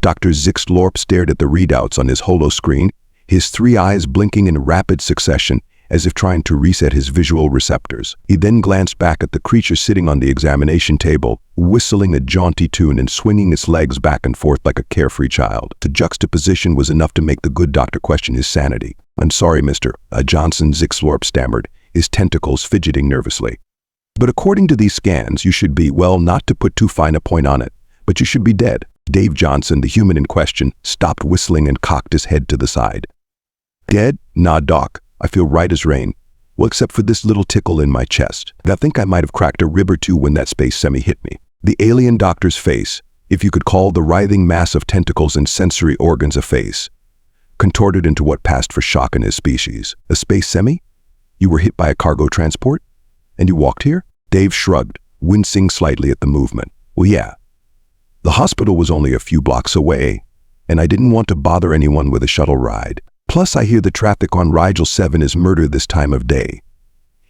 Dr. Zyx'lorp stared at the readouts on his holoscreen, his three eyes blinking in rapid succession, as if trying to reset his visual receptors. He then glanced back at the creature sitting on the examination table, whistling a jaunty tune and swinging its legs back and forth like a carefree child. The juxtaposition was enough to make the good doctor question his sanity. "I'm sorry, Mr. Johnson," Zyx'lorp stammered, his tentacles fidgeting nervously. "But according to these scans, you should be, well, not to put too fine a point on it, but you should be dead." Dave Johnson, the human in question, stopped whistling and cocked his head to the side. "Dead? Nah, Doc. I feel right as rain. Well, except for this little tickle in my chest. I think I might have cracked a rib or two when that space semi hit me." The alien doctor's face, if you could call the writhing mass of tentacles and sensory organs a face, contorted into what passed for shock in his species. "A space semi? You were hit by a cargo transport? And you walked here?" Dave shrugged, wincing slightly at the movement. "Well, yeah. The hospital was only a few blocks away, and I didn't want to bother anyone with a shuttle ride. Plus, I hear the traffic on Rigel 7 is murder this time of day."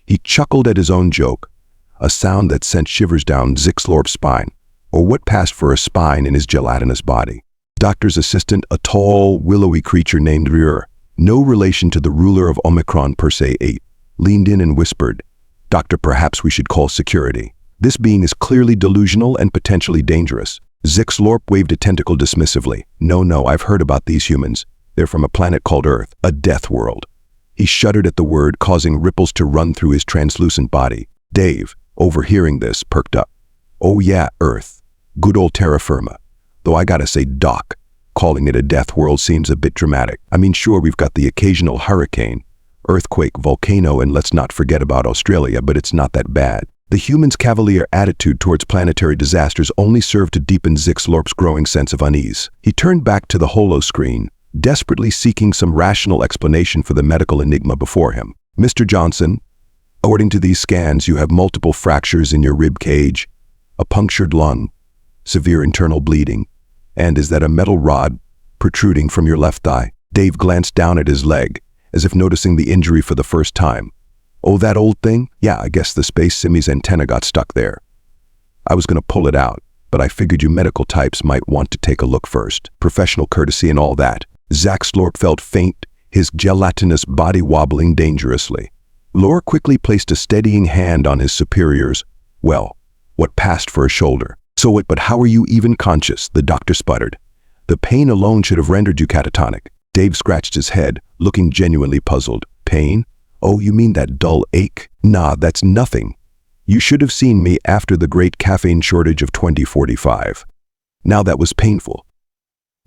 He chuckled at his own joke, a sound that sent shivers down Zyx'lorp's spine, or what passed for a spine in his gelatinous body. Doctor's assistant, a tall, willowy creature named Rur, no relation to the ruler of Omicron per se 8, leaned in and whispered, "Doctor, perhaps we should call security. This being is clearly delusional and potentially dangerous." Zyx'lorp waved a tentacle dismissively. No, I've heard about these humans. They're from a planet called Earth, a death world." He shuddered at the word, causing ripples to run through his translucent body. Dave, overhearing this, perked up. "Oh yeah, Earth. Good old terra firma. Though I gotta say, Doc, calling it a death world seems a bit dramatic. I mean, sure, we've got the occasional hurricane, earthquake, volcano, and let's not forget about Australia, but it's not that bad." The human's cavalier attitude towards planetary disasters only served to deepen Zyx'lorp's growing sense of unease. He turned back to the holoscreen, desperately seeking some rational explanation for the medical enigma before him. "Mr. Johnson, according to these scans, you have multiple fractures in your rib cage, a punctured lung, severe internal bleeding, and is that a metal rod protruding from your left thigh?" Dave glanced down at his leg, as if noticing the injury for the first time. "Oh, that old thing? Yeah, I guess the space simi's antenna got stuck there. I was gonna pull it out, but I figured you medical types might want to take a look first. Professional courtesy and all that." Zyx'lorp felt faint, his gelatinous body wobbling dangerously. Lore quickly placed a steadying hand on his superior's, well, what passed for a shoulder. But how are you even conscious?" the doctor sputtered. "The pain alone should have rendered you catatonic." Dave scratched his head, looking genuinely puzzled. "Pain? Oh, you mean that dull ache? Nah, that's nothing. You should have seen me after the great caffeine shortage of 2045. Now that was painful."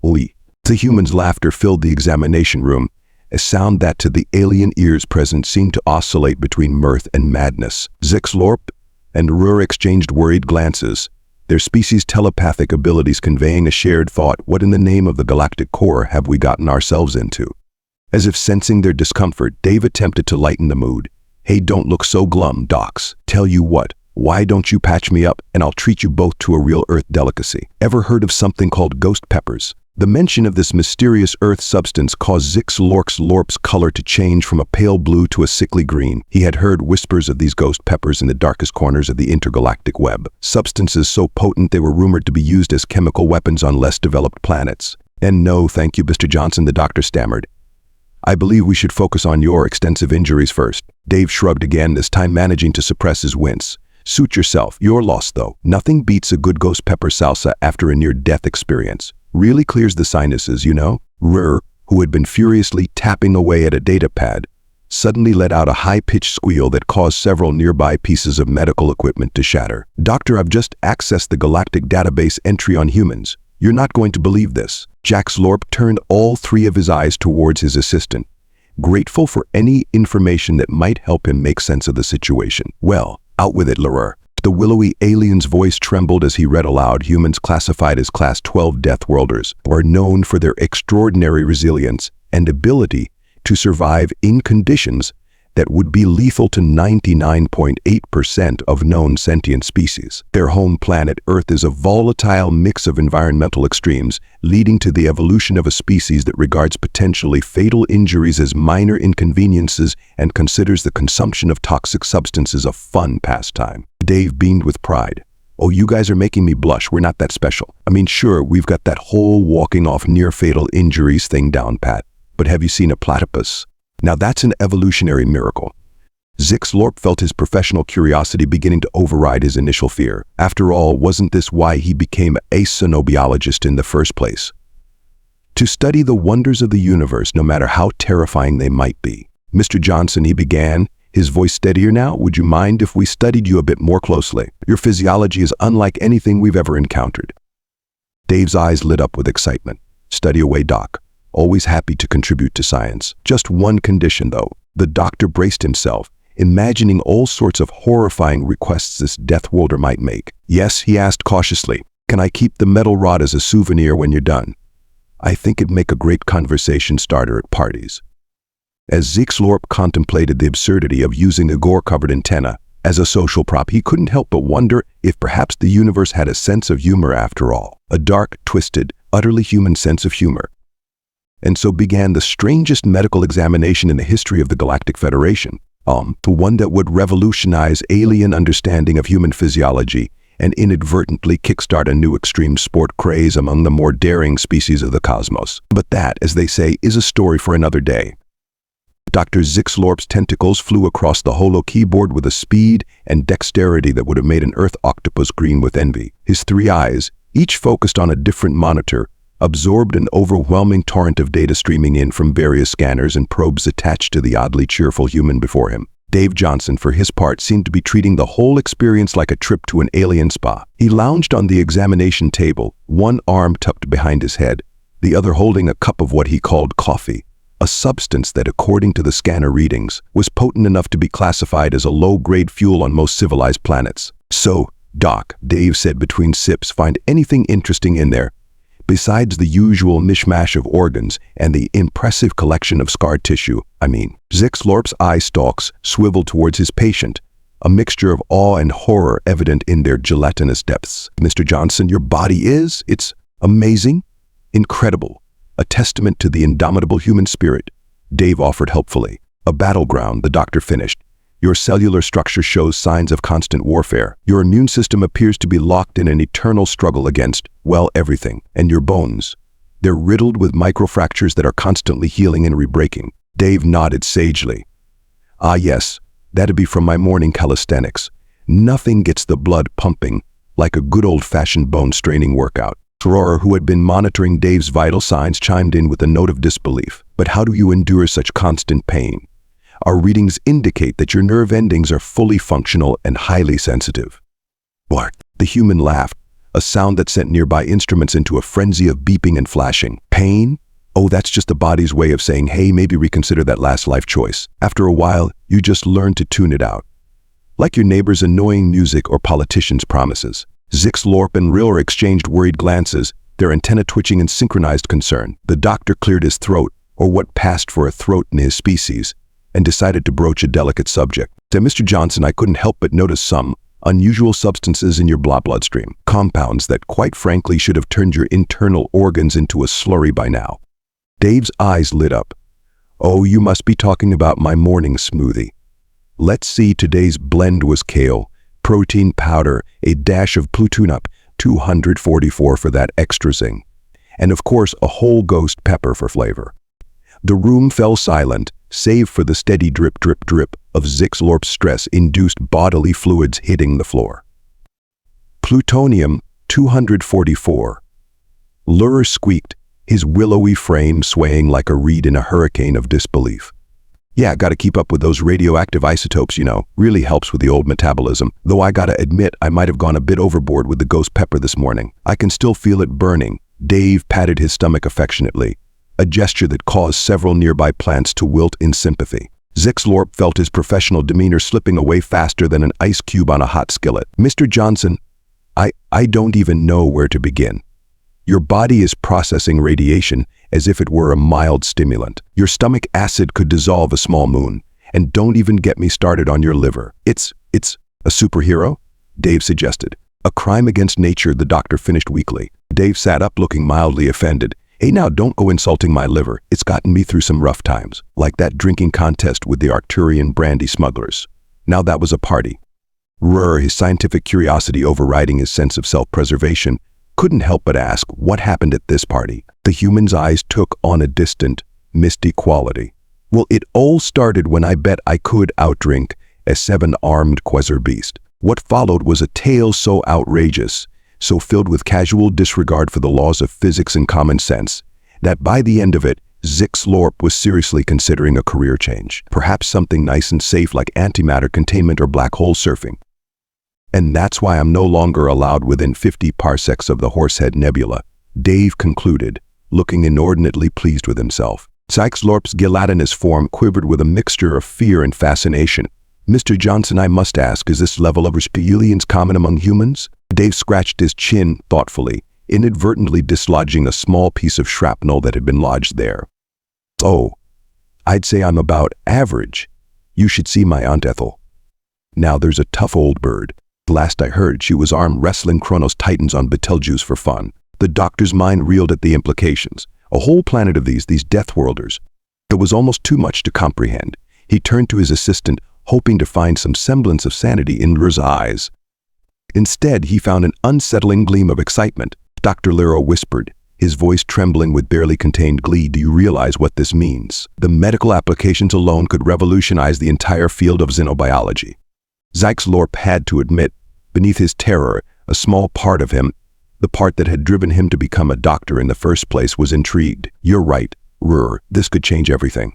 "Oui." The human's laughter filled the examination room, a sound that to the alien ears present seemed to oscillate between mirth and madness. Zyx'lorp and Rur exchanged worried glances, their species' telepathic abilities conveying a shared thought, "What in the name of the galactic core have we gotten ourselves into?" As if sensing their discomfort, Dave attempted to lighten the mood. "Hey, don't look so glum, docs. Tell you what, why don't you patch me up and I'll treat you both to a real Earth delicacy. Ever heard of something called ghost peppers?" The mention of this mysterious Earth substance caused Zyx'lorp's color to change from a pale blue to a sickly green. He had heard whispers of these ghost peppers in the darkest corners of the intergalactic web, substances so potent they were rumored to be used as chemical weapons on less developed planets. "And no, thank you, Mr. Johnson," the doctor stammered. "I believe we should focus on your extensive injuries first." Dave shrugged again, this time managing to suppress his wince. "Suit yourself. You're lost, though. Nothing beats a good ghost pepper salsa after a near-death experience. Really clears the sinuses, you know." Rur, who had been furiously tapping away at a data pad, suddenly let out a high-pitched squeal that caused several nearby pieces of medical equipment to shatter. "Doctor, I've just accessed the Galactic database entry on humans. You're not going to believe this." Zyx'lorp turned all three of his eyes towards his assistant, grateful for any information that might help him make sense of the situation. "Well, out with it, Lure." The willowy alien's voice trembled as he read aloud. "Humans classified as Class 12 Deathworlders are known for their extraordinary resilience and ability to survive in conditions that would be lethal to 99.8% of known sentient species. Their home planet, Earth, is a volatile mix of environmental extremes, leading to the evolution of a species that regards potentially fatal injuries as minor inconveniences and considers the consumption of toxic substances a fun pastime." Dave beamed with pride. Oh, you guys are making me blush. We're not that special. I mean, sure, we've got that whole walking off near-fatal injuries thing down pat. But have you seen a platypus? Now that's an evolutionary miracle. Zyx'lorp felt his professional curiosity beginning to override his initial fear. After all, wasn't this why he became a xenobiologist in the first place? To study the wonders of the universe, no matter how terrifying they might be. Mr. Johnson, he began, his voice steadier now, would you mind if we studied you a bit more closely? Your physiology is unlike anything we've ever encountered. Dave's eyes lit up with excitement. Study away, Doc. Always happy to contribute to science. Just one condition, though. The doctor braced himself, imagining all sorts of horrifying requests this Deathworlder might make. Yes, he asked cautiously, can I keep the metal rod as a souvenir when you're done? I think it'd make a great conversation starter at parties. As Zyx'lorp contemplated the absurdity of using a gore-covered antenna as a social prop, he couldn't help but wonder if perhaps the universe had a sense of humor after all. A dark, twisted, utterly human sense of humor. And so began the strangest medical examination in the history of the Galactic Federation. The one that would revolutionize alien understanding of human physiology and inadvertently kickstart a new extreme sport craze among the more daring species of the cosmos. But that, as they say, is a story for another day. Dr. Zyx'lorp's tentacles flew across the holo keyboard with a speed and dexterity that would have made an earth octopus green with envy. His three eyes, each focused on a different monitor, absorbed an overwhelming torrent of data streaming in from various scanners and probes attached to the oddly cheerful human before him. Dave Johnson, for his part, seemed to be treating the whole experience like a trip to an alien spa. He lounged on the examination table, one arm tucked behind his head, the other holding a cup of what he called coffee, a substance that, according to the scanner readings, was potent enough to be classified as a low-grade fuel on most civilized planets. So, Doc, Dave said between sips, find anything interesting in there, besides the usual mishmash of organs and the impressive collection of scar tissue, Zyx'lorp's eye stalks swiveled towards his patient, a mixture of awe and horror evident in their gelatinous depths. Mr. Johnson, your body it's amazing, incredible, a testament to the indomitable human spirit, Dave offered helpfully. A battleground, the doctor finished. Your cellular structure shows signs of constant warfare. Your immune system appears to be locked in an eternal struggle against, well, everything. And your bones, they're riddled with microfractures that are constantly healing and rebreaking. Dave nodded sagely. Ah yes, that'd be from my morning calisthenics. Nothing gets the blood pumping like a good old-fashioned bone-straining workout. Rohrer, who had been monitoring Dave's vital signs, chimed in with a note of disbelief. But how do you endure such constant pain? Our readings indicate that your nerve endings are fully functional and highly sensitive. What? The human laughed, a sound that sent nearby instruments into a frenzy of beeping and flashing. Pain? Oh, that's just the body's way of saying, hey, maybe reconsider that last life choice. After a while, you just learn to tune it out. Like your neighbor's annoying music or politician's promises. Zyx'lorp and Rohrer exchanged worried glances, their antenna twitching in synchronized concern. The doctor cleared his throat, or what passed for a throat in his species, and decided to broach a delicate subject. To Mr. Johnson, I couldn't help but notice some unusual substances in your bloodstream, compounds that quite frankly should have turned your internal organs into a slurry by now. Dave's eyes lit up. Oh, you must be talking about my morning smoothie. Let's see, today's blend was kale, protein powder, a dash of Plutonup, 244 for that extra zing, and of course a whole ghost pepper for flavor. The room fell silent, save for the steady drip, drip, drip of Zyx'lorp's stress-induced bodily fluids hitting the floor. Plutonium, 244. Rohrer squeaked, his willowy frame swaying like a reed in a hurricane of disbelief. Yeah, gotta keep up with those radioactive isotopes, really helps with the old metabolism, though I gotta admit I might have gone a bit overboard with the ghost pepper this morning. I can still feel it burning. Dave patted his stomach affectionately, a gesture that caused several nearby plants to wilt in sympathy. Zyx'lorp felt his professional demeanor slipping away faster than an ice cube on a hot skillet. Mr. Johnson, I don't even know where to begin. Your body is processing radiation as if it were a mild stimulant. Your stomach acid could dissolve a small moon. And don't even get me started on your liver. It's a superhero? Dave suggested. A crime against nature, the doctor finished weakly. Dave sat up looking mildly offended. Hey now, don't go insulting my liver. It's gotten me through some rough times. Like that drinking contest with the Arcturian brandy smugglers. Now that was a party. His scientific curiosity overriding his sense of self-preservation, couldn't help but ask what happened at this party. The human's eyes took on a distant, misty quality. Well, it all started when I bet I could outdrink a 7-armed quasar beast. What followed was a tale so outrageous, so filled with casual disregard for the laws of physics and common sense, that by the end of it, Zyx'lorp was seriously considering a career change. Perhaps something nice and safe like antimatter containment or black hole surfing. And that's why I'm no longer allowed within 50 parsecs of the Horsehead Nebula, Dave concluded, looking inordinately pleased with himself. Zyx'lorp's gelatinous form quivered with a mixture of fear and fascination. Mr. Johnson, I must ask, is this level of aliens common among humans? Dave scratched his chin thoughtfully, inadvertently dislodging a small piece of shrapnel that had been lodged there. Oh, I'd say I'm about average. You should see my Aunt Ethel. Now there's a tough old bird. Last I heard, she was arm wrestling Kronos Titans on Betelgeuse for fun. The doctor's mind reeled at the implications. A whole planet of these Deathworlders. It was almost too much to comprehend. He turned to his assistant, hoping to find some semblance of sanity in R's eyes. Instead, he found an unsettling gleam of excitement. Dr. Lero whispered, his voice trembling with barely contained glee, do you realize what this means? The medical applications alone could revolutionize the entire field of xenobiology. Zyx'lorp had to admit, beneath his terror, a small part of him, the part that had driven him to become a doctor in the first place, was intrigued. You're right, this could change everything.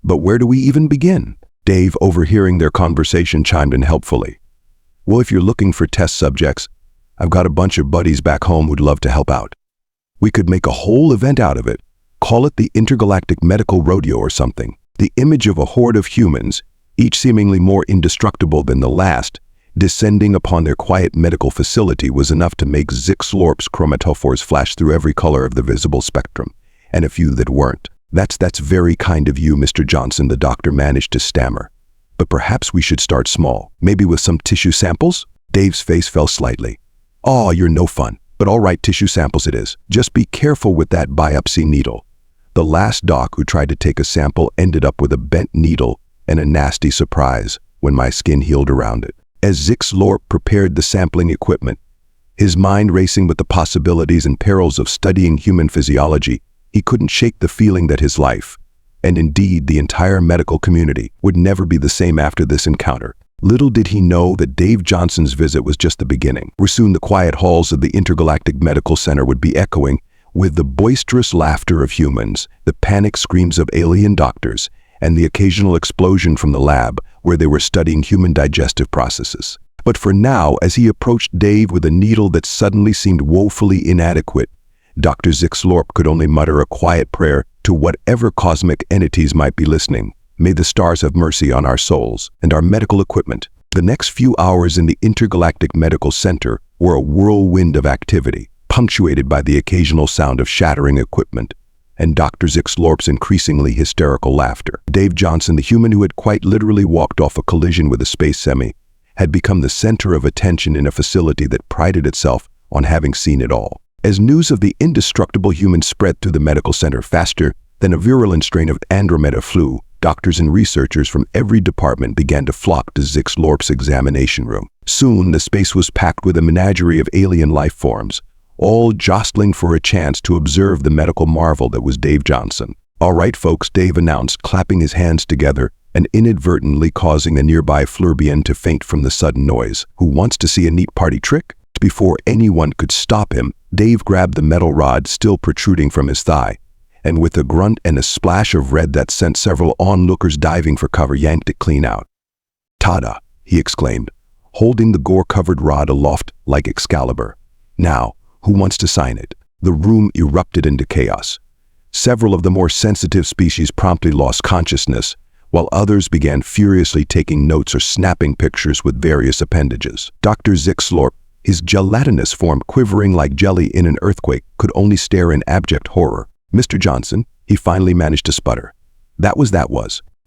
But where do we even begin? Dave, overhearing their conversation, chimed in helpfully. Well, if you're looking for test subjects, I've got a bunch of buddies back home who'd love to help out. We could make a whole event out of it. Call it the Intergalactic Medical Rodeo or something. The image of a horde of humans, each seemingly more indestructible than the last, descending upon their quiet medical facility was enough to make Zyx'lorp's chromatophores flash through every color of the visible spectrum, and a few that weren't. That's very kind of you, Mr. Johnson, the doctor managed to stammer. But perhaps we should start small, maybe with some tissue samples? Dave's face fell slightly. Oh, you're no fun, but all right, tissue samples it is. Just be careful with that biopsy needle. The last doc who tried to take a sample ended up with a bent needle and a nasty surprise when my skin healed around it. As Zyx'lorp prepared the sampling equipment, his mind racing with the possibilities and perils of studying human physiology, he couldn't shake the feeling that his life, and indeed the entire medical community, would never be the same after this encounter. Little did he know that Dave Johnson's visit was just the beginning, where soon the quiet halls of the Intergalactic Medical Center would be echoing with the boisterous laughter of humans, the panic screams of alien doctors, and the occasional explosion from the lab where they were studying human digestive processes. But for now, as he approached Dave with a needle that suddenly seemed woefully inadequate, Dr. Zyx'lorp could only mutter a quiet prayer to whatever cosmic entities might be listening. May the stars have mercy on our souls and our medical equipment. The next few hours in the Intergalactic Medical Center were a whirlwind of activity, punctuated by the occasional sound of shattering equipment and Dr. Zyx'lorp's increasingly hysterical laughter. Dave Johnson, the human who had quite literally walked off a collision with a space semi, had become the center of attention in a facility that prided itself on having seen it all. As news of the indestructible human spread through the medical center faster than a virulent strain of Andromeda flu, doctors and researchers from every department began to flock to Zyx'lorp's examination room. Soon, the space was packed with a menagerie of alien life forms, all jostling for a chance to observe the medical marvel that was Dave Johnson. All right, folks, Dave announced, clapping his hands together and inadvertently causing a nearby Flurbian to faint from the sudden noise. Who wants to see a neat party trick? Before anyone could stop him, Dave grabbed the metal rod still protruding from his thigh, and with a grunt and a splash of red that sent several onlookers diving for cover, yanked it clean out. "Tada!" he exclaimed, holding the gore-covered rod aloft like Excalibur. "Now, who wants to sign it?" The room erupted into chaos. Several of the more sensitive species promptly lost consciousness, while others began furiously taking notes or snapping pictures with various appendages. Dr. Zyx'lorp, his gelatinous form quivering like jelly in an earthquake, could only stare in abject horror. "Mr. Johnson," he finally managed to sputter. That was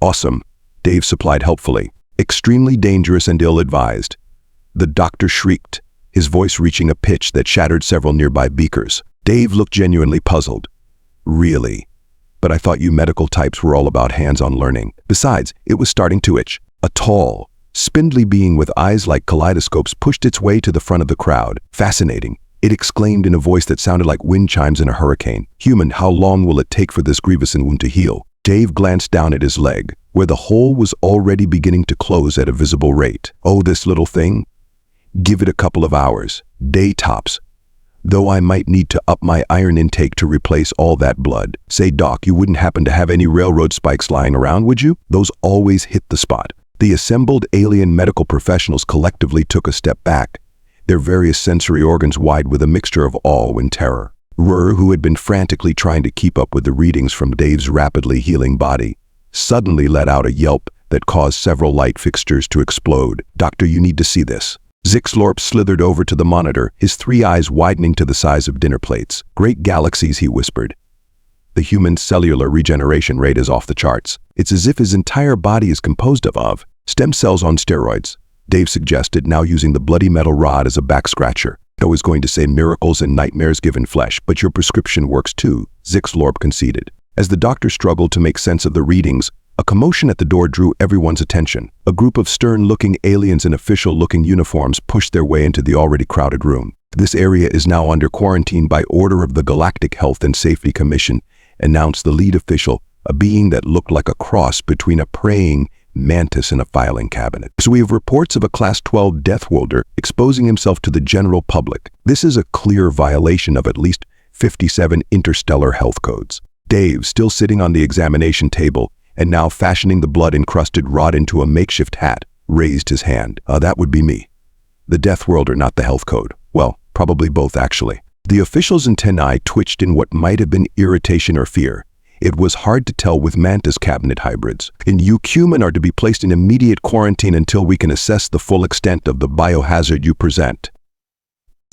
awesome," Dave supplied helpfully. "Extremely dangerous and ill-advised." The doctor shrieked, his voice reaching a pitch that shattered several nearby beakers. Dave looked genuinely puzzled. "Really? But I thought you medical types were all about hands-on learning. Besides, it was starting to itch." A tall, spindly being with eyes like kaleidoscopes pushed its way to the front of the crowd. Fascinating. It exclaimed in a voice that sounded like wind chimes in a hurricane. Human, how long will it take for this grievous wound to heal? Dave glanced down at his leg, where the hole was already beginning to close at a visible rate. Oh, this little thing? Give it a couple of hours, day tops. Though I might need to up my iron intake to replace all that blood. Say, Doc, you wouldn't happen to have any railroad spikes lying around, would you? Those always hit the spot. The assembled alien medical professionals collectively took a step back, their various sensory organs wide with a mixture of awe and terror. Rur, who had been frantically trying to keep up with the readings from Dave's rapidly healing body, suddenly let out a yelp that caused several light fixtures to explode. Doctor, you need to see this. Zyx'lorp slithered over to the monitor, his 3 eyes widening to the size of dinner plates. Great galaxies, he whispered. The human's cellular regeneration rate is off the charts. It's as if his entire body is composed of stem cells on steroids, Dave suggested, now using the bloody metal rod as a back scratcher. I was going to say miracles and nightmares given flesh, but your prescription works too, Zyx'lorp conceded. As the doctor struggled to make sense of the readings, a commotion at the door drew everyone's attention. A group of stern-looking aliens in official-looking uniforms pushed their way into the already crowded room. This area is now under quarantine by order of the Galactic Health and Safety Commission, announced the lead official, a being that looked like a cross between a praying mantis and a filing cabinet. So we have reports of a Class 12 Deathworlder exposing himself to the general public. This is a clear violation of at least 57 interstellar health codes. Dave, still sitting on the examination table and now fashioning the blood-encrusted rod into a makeshift hat, raised his hand. That would be me. The Deathworlder, not the health code. Well, probably both, actually. The official's antennae twitched in what might have been irritation or fear. It was hard to tell with mantis cabinet hybrids. And you human are to be placed in immediate quarantine until we can assess the full extent of the biohazard you present.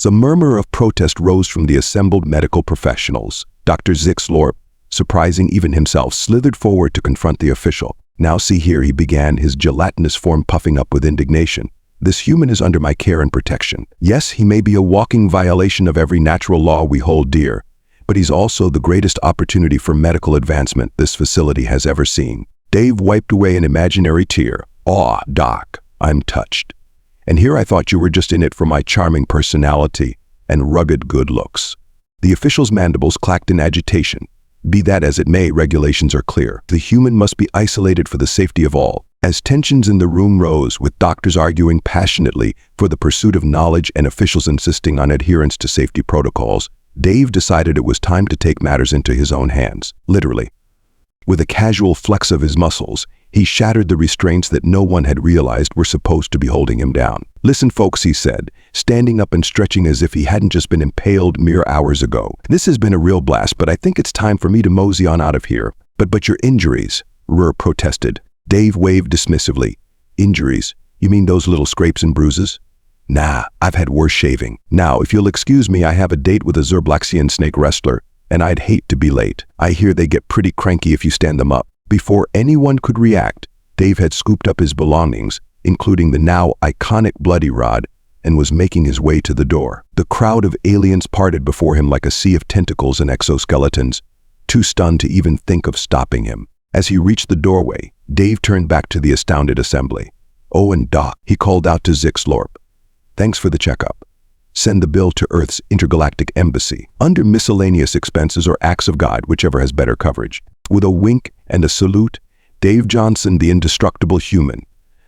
A murmur of protest rose from the assembled medical professionals. Dr. Zyx'lorp, surprising even himself, slithered forward to confront the official. Now see here, he began, his gelatinous form puffing up with indignation. This human is under my care and protection. Yes, he may be a walking violation of every natural law we hold dear, but he's also the greatest opportunity for medical advancement this facility has ever seen. Dave wiped away an imaginary tear. Aw, Doc, I'm touched. And here I thought you were just in it for my charming personality and rugged good looks. The official's mandibles clacked in agitation. Be that as it may, regulations are clear. The human must be isolated for the safety of all. As tensions in the room rose, with doctors arguing passionately for the pursuit of knowledge and officials insisting on adherence to safety protocols, Dave decided it was time to take matters into his own hands, literally. With a casual flex of his muscles, he shattered the restraints that no one had realized were supposed to be holding him down. Listen, folks, he said, standing up and stretching as if he hadn't just been impaled mere hours ago. This has been a real blast, but I think it's time for me to mosey on out of here. But your injuries, Rur protested. Dave waved dismissively. Injuries? You mean those little scrapes and bruises? Nah, I've had worse shaving. Now, if you'll excuse me, I have a date with a Zerblaxian snake wrestler, and I'd hate to be late. I hear they get pretty cranky if you stand them up. Before anyone could react, Dave had scooped up his belongings, including the now iconic bloody rod, and was making his way to the door. The crowd of aliens parted before him like a sea of tentacles and exoskeletons, too stunned to even think of stopping him. As he reached the doorway, Dave turned back to the astounded assembly. Oh, and Doc, he called out to Zyx'lorp. Thanks for the checkup. Send the bill to Earth's Intergalactic Embassy, under miscellaneous expenses or acts of God, whichever has better coverage. With a wink and a salute, Dave Johnson, the indestructible human,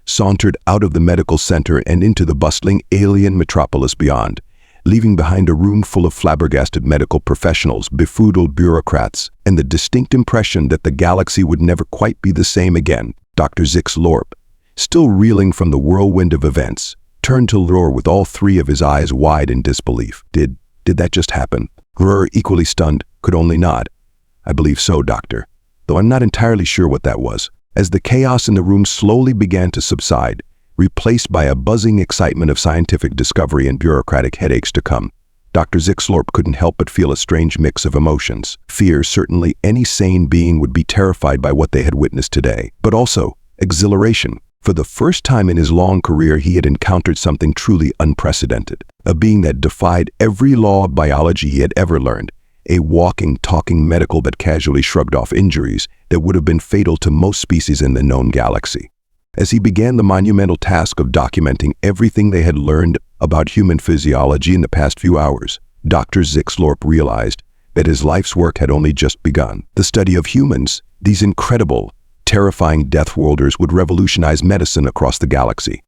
sauntered out of the medical center and into the bustling alien metropolis beyond, leaving behind a room full of flabbergasted medical professionals, befuddled bureaucrats, and the distinct impression that the galaxy would never quite be the same again. Dr. Zyx'lorp, still reeling from the whirlwind of events, turned to Rur with all 3 of his eyes wide in disbelief. Did that just happen? Rur, equally stunned, could only nod. I believe so, Doctor, though I'm not entirely sure what that was. As the chaos in the room slowly began to subside, replaced by a buzzing excitement of scientific discovery and bureaucratic headaches to come, Dr. Zyx'lorp couldn't help but feel a strange mix of emotions. Fear, certainly any sane being would be terrified by what they had witnessed today, but also exhilaration. For the first time in his long career, he had encountered something truly unprecedented, a being that defied every law of biology he had ever learned, a walking, talking medical but casually shrugged off injuries that would have been fatal to most species in the known galaxy. As he began the monumental task of documenting everything they had learned about human physiology in the past few hours, Dr. Zyx'lorp realized that his life's work had only just begun. The study of humans, these incredible, terrifying Deathworlders, would revolutionize medicine across the galaxy.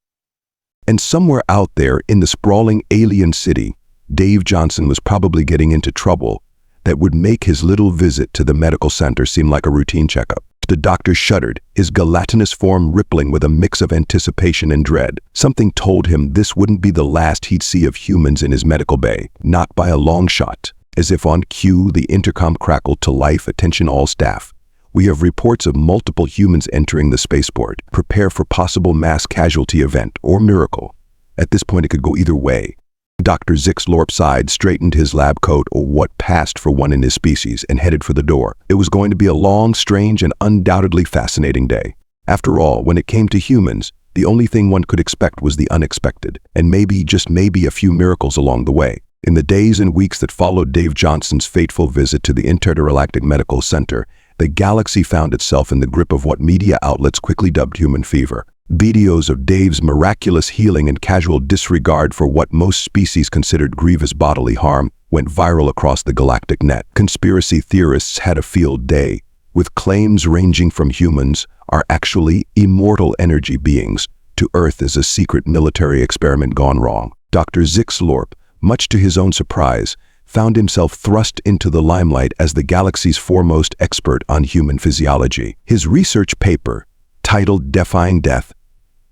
And somewhere out there in the sprawling alien city, Dave Johnson was probably getting into trouble that would make his little visit to the medical center seem like a routine checkup. The doctor shuddered, his gelatinous form rippling with a mix of anticipation and dread. Something told him this wouldn't be the last he'd see of humans in his medical bay, not by a long shot. As if on cue, the intercom crackled to life. "Attention all staff. We have reports of multiple humans entering the spaceport. Prepare for possible mass casualty event or miracle." At this point, it could go either way. Dr. Zyx'lorp sighed, straightened his lab coat, or what passed for one in his species, and headed for the door. It was going to be a long, strange, and undoubtedly fascinating day. After all, when it came to humans, the only thing one could expect was the unexpected, and maybe, just maybe, a few miracles along the way. In the days and weeks that followed Dave Johnson's fateful visit to the Intergalactic Medical Center, the galaxy found itself in the grip of what media outlets quickly dubbed human fever. Videos of Dave's miraculous healing and casual disregard for what most species considered grievous bodily harm went viral across the galactic net. Conspiracy theorists had a field day, with claims ranging from humans are actually immortal energy beings to Earth is a secret military experiment gone wrong. Dr. Zyx'lorp, much to his own surprise, found himself thrust into the limelight as the galaxy's foremost expert on human physiology. His research paper, titled Defying Death,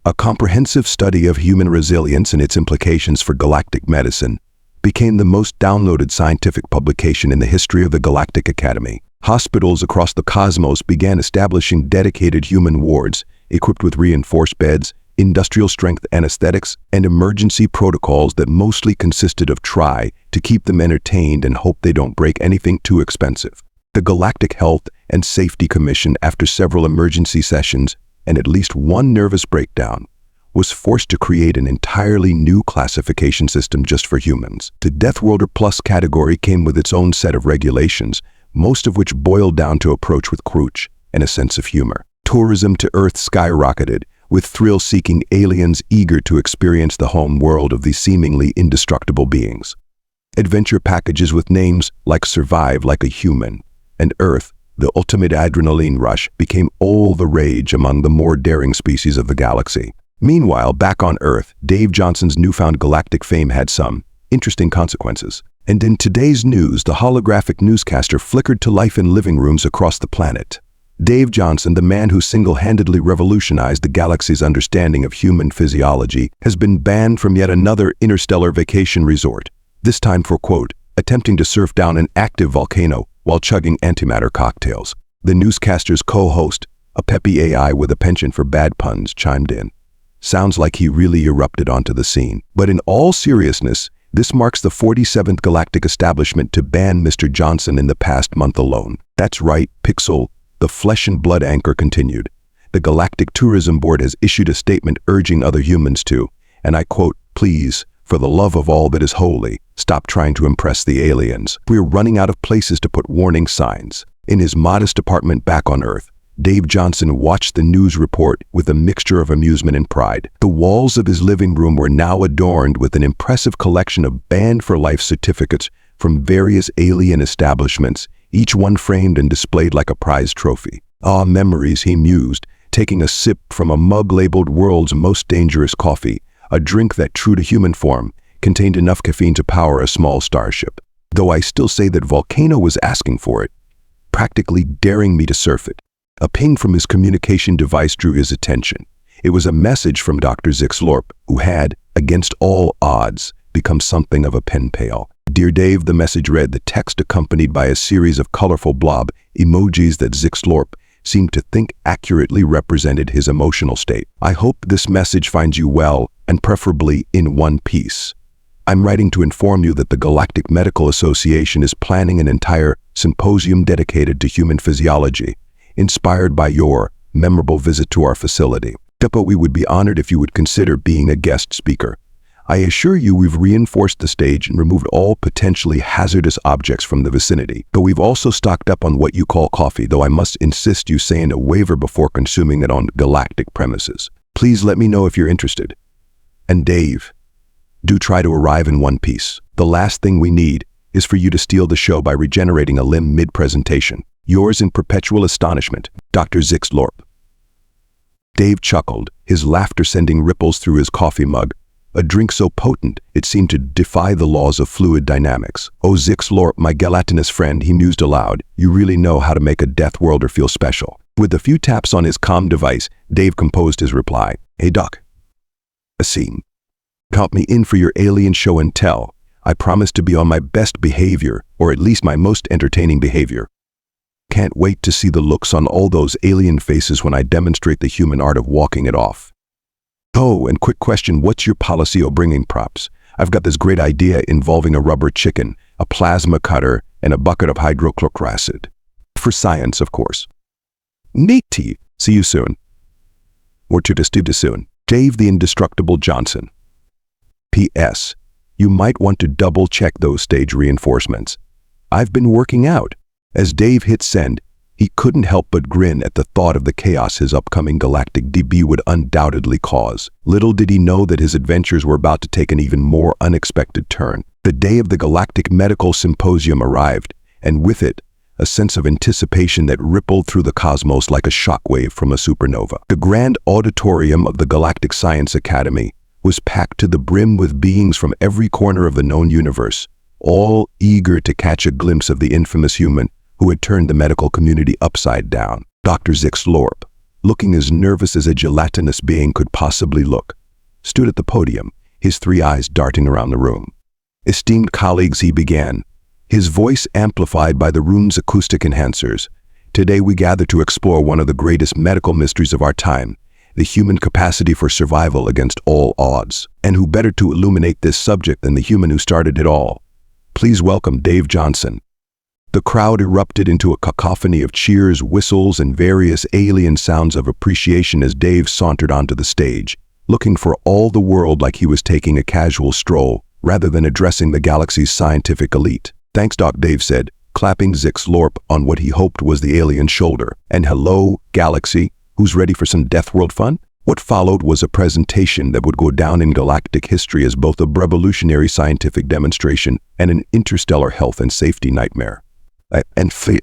a comprehensive study of human resilience and its implications for galactic medicine, became the most downloaded scientific publication in the history of the Galactic Academy. Hospitals across the cosmos began establishing dedicated human wards, equipped with reinforced beds, industrial-strength anesthetics, and emergency protocols that mostly consisted of try to keep them entertained and hope they don't break anything too expensive. The Galactic Health and Safety Commission, after several emergency sessions and at least one nervous breakdown, was forced to create an entirely new classification system just for humans. The Deathworlder Plus category came with its own set of regulations, most of which boiled down to approach with crooch and a sense of humor. Tourism to Earth skyrocketed, with thrill-seeking aliens eager to experience the home world of these seemingly indestructible beings. Adventure packages with names like Survive Like a Human and Earth, the ultimate adrenaline rush, became all the rage among the more daring species of the galaxy. Meanwhile, back on Earth, Dave Johnson's newfound galactic fame had some interesting consequences. And in today's news, the holographic newscaster flickered to life in living rooms across the planet. Dave Johnson, the man who single-handedly revolutionized the galaxy's understanding of human physiology, has been banned from yet another interstellar vacation resort, this time for, quote, attempting to surf down an active volcano while chugging antimatter cocktails. The newscaster's co-host, a peppy AI with a penchant for bad puns, chimed in. Sounds like he really erupted onto the scene. But in all seriousness, this marks the 47th galactic establishment to ban Mr. Johnson in the past month alone. That's right, Pixel. The flesh and blood anchor continued. The Galactic Tourism Board has issued a statement urging other humans to, and I quote, please, for the love of all that is holy, stop trying to impress the aliens. We're running out of places to put warning signs. In his modest apartment back on Earth, Dave Johnson watched the news report with a mixture of amusement and pride. The walls of his living room were now adorned with an impressive collection of banned-for-life certificates from various alien establishments, each one framed and displayed like a prize trophy. Ah, memories, he mused, taking a sip from a mug labeled World's Most Dangerous Coffee, a drink that, true to human form, contained enough caffeine to power a small starship. Though I still say that Volcano was asking for it, practically daring me to surf it. A ping from his communication device drew his attention. It was a message from Dr. Zyx'lorp, who had, against all odds, become something of a pen pal. Dear Dave, the message read, the text accompanied by a series of colorful blob emojis that Zyx'lorp seemed to think accurately represented his emotional state. I hope this message finds you well, and preferably in one piece. I'm writing to inform you that the Galactic Medical Association is planning an entire symposium dedicated to human physiology, inspired by your memorable visit to our facility. But we would be honored if you would consider being a guest speaker. I assure you we've reinforced the stage and removed all potentially hazardous objects from the vicinity, though we've also stocked up on what you call coffee, though I must insist you sign a waiver before consuming it on galactic premises. Please let me know if you're interested. And Dave, do try to arrive in one piece. The last thing we need is for you to steal the show by regenerating a limb mid-presentation. Yours in perpetual astonishment, Dr. Zyx'lorp. Dave chuckled, his laughter sending ripples through his coffee mug, a drink so potent it seemed to defy the laws of fluid dynamics. "Oh, Zyx'lorp, my gelatinous friend," he mused aloud, "you really know how to make a Deathworlder feel special." With a few taps on his comm device, Dave composed his reply. "Hey, Doc. A scene. Count me in for your alien show and tell. I promise to be on my best behavior, or at least my most entertaining behavior. Can't wait to see the looks on all those alien faces when I demonstrate the human art of walking it off. Oh, and quick question, what's your policy of bringing props? I've got this great idea involving a rubber chicken, a plasma cutter, and a bucket of hydrochloric acid. For science, of course. Matey, see you soon. Or to soon. Dave the Indestructible Johnson. P.S. You might want to double-check those stage reinforcements. I've been working out." As Dave hit send, he couldn't help but grin at the thought of the chaos his upcoming galactic debut would undoubtedly cause. Little did he know that his adventures were about to take an even more unexpected turn. The day of the Galactic Medical Symposium arrived, and with it, a sense of anticipation that rippled through the cosmos like a shockwave from a supernova. The grand auditorium of the Galactic Science Academy was packed to the brim with beings from every corner of the known universe, all eager to catch a glimpse of the infamous human who had turned the medical community upside down. Dr. Zyx'lorp, looking as nervous as a gelatinous being could possibly look, stood at the podium, his three eyes darting around the room. "Esteemed colleagues," he began, his voice amplified by the room's acoustic enhancers. "Today we gather to explore one of the greatest medical mysteries of our time, the human capacity for survival against all odds. And who better to illuminate this subject than the human who started it all? Please welcome Dave Johnson." The crowd erupted into a cacophony of cheers, whistles, and various alien sounds of appreciation as Dave sauntered onto the stage, looking for all the world like he was taking a casual stroll rather than addressing the galaxy's scientific elite. "Thanks, Doc," Dave said, clapping Zyx'lorp on what he hoped was the alien's shoulder. "And hello, Galaxy, who's ready for some Deathworld fun?" What followed was a presentation that would go down in galactic history as both a revolutionary scientific demonstration and an interstellar health and safety nightmare. And fear.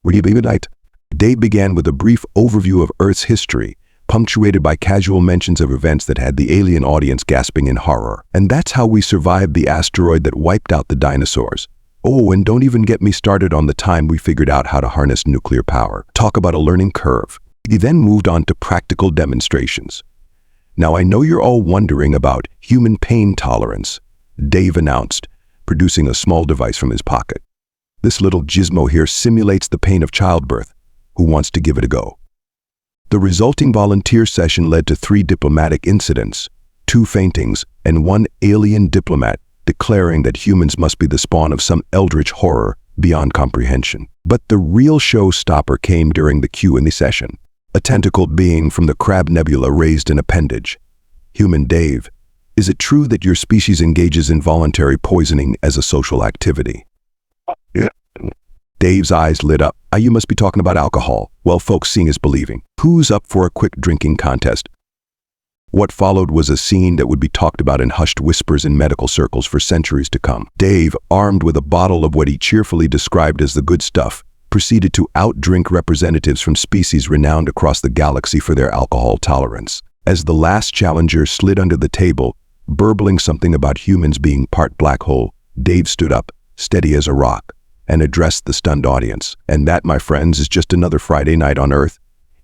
Would you be night? Dave began with a brief overview of Earth's history, punctuated by casual mentions of events that had the alien audience gasping in horror. "And that's how we survived the asteroid that wiped out the dinosaurs. Oh, and don't even get me started on the time we figured out how to harness nuclear power. Talk about a learning curve." He then moved on to practical demonstrations. "Now I know you're all wondering about human pain tolerance," Dave announced, producing a small device from his pocket. "This little gizmo here simulates the pain of childbirth. Who wants to give it a go?" The resulting volunteer session led to 3 diplomatic incidents, 2 faintings, and 1 alien diplomat declaring that humans must be the spawn of some eldritch horror beyond comprehension. But the real showstopper came during the Q&A session. A tentacled being from the Crab Nebula raised an appendage. "Human Dave, is it true that your species engages in voluntary poisoning as a social activity?" "Yeah." Dave's eyes lit up. "You must be talking about alcohol." "Well, folks, seeing is believing. Who's up for a quick drinking contest?" What followed was a scene that would be talked about in hushed whispers in medical circles for centuries to come. Dave, armed with a bottle of what he cheerfully described as the good stuff, proceeded to outdrink representatives from species renowned across the galaxy for their alcohol tolerance. As the last challenger slid under the table, burbling something about humans being part black hole, Dave stood up, steady as a rock, and addressed the stunned audience. "And that, my friends, is just another Friday night on Earth.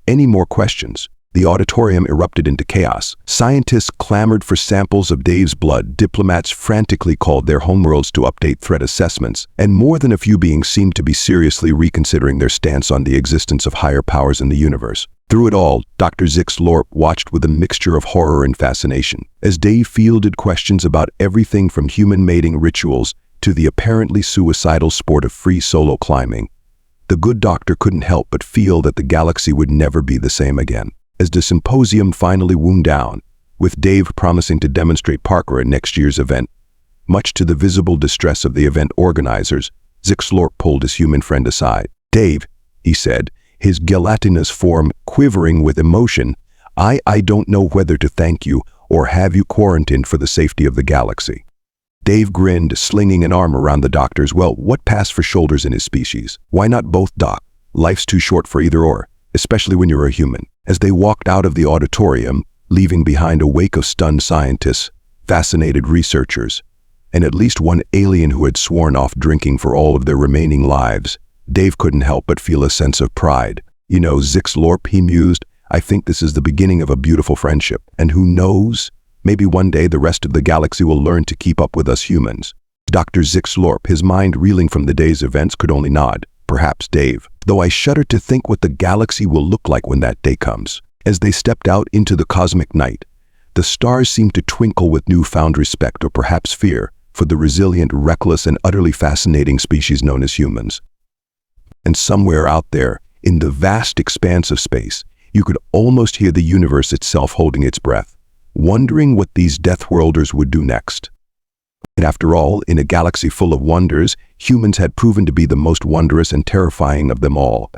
Any more questions?" The auditorium erupted into chaos. Scientists clamored for samples of Dave's blood, diplomats frantically called their homeworlds to update threat assessments, and more than a few beings seemed to be seriously reconsidering their stance on the existence of higher powers in the universe. Through it all, Dr. Zyx'lorp watched with a mixture of horror and fascination, as Dave fielded questions about everything from human mating rituals to the apparently suicidal sport of free solo climbing. The good doctor couldn't help but feel that the galaxy would never be the same again. As the symposium finally wound down, with Dave promising to demonstrate Parker at next year's event, much to the visible distress of the event organizers, Zyx'lorp pulled his human friend aside. "Dave," he said, his gelatinous form quivering with emotion, I don't know whether to thank you or have you quarantined for the safety of the galaxy." Dave grinned, slinging an arm around the doctor's. Well, what passed for shoulders in his species? Why not both, Doc? Life's too short for either or, especially when you're a human. As they walked out of the auditorium, leaving behind a wake of stunned scientists, fascinated researchers, and at least one alien who had sworn off drinking for all of their remaining lives, Dave couldn't help but feel a sense of pride. "You know, Zyx'lorp," he mused, "I think this is the beginning of a beautiful friendship. And who knows? Maybe one day the rest of the galaxy will learn to keep up with us humans." Dr. Zyx'lorp, his mind reeling from the day's events, could only nod. "Perhaps, Dave. Though I shudder to think what the galaxy will look like when that day comes." As they stepped out into the cosmic night, the stars seemed to twinkle with newfound respect, or perhaps fear, for the resilient, reckless, and utterly fascinating species known as humans. And somewhere out there, in the vast expanse of space, you could almost hear the universe itself holding its breath, wondering what these Deathworlders would do next. And after all, in a galaxy full of wonders, humans had proven to be the most wondrous and terrifying of them all.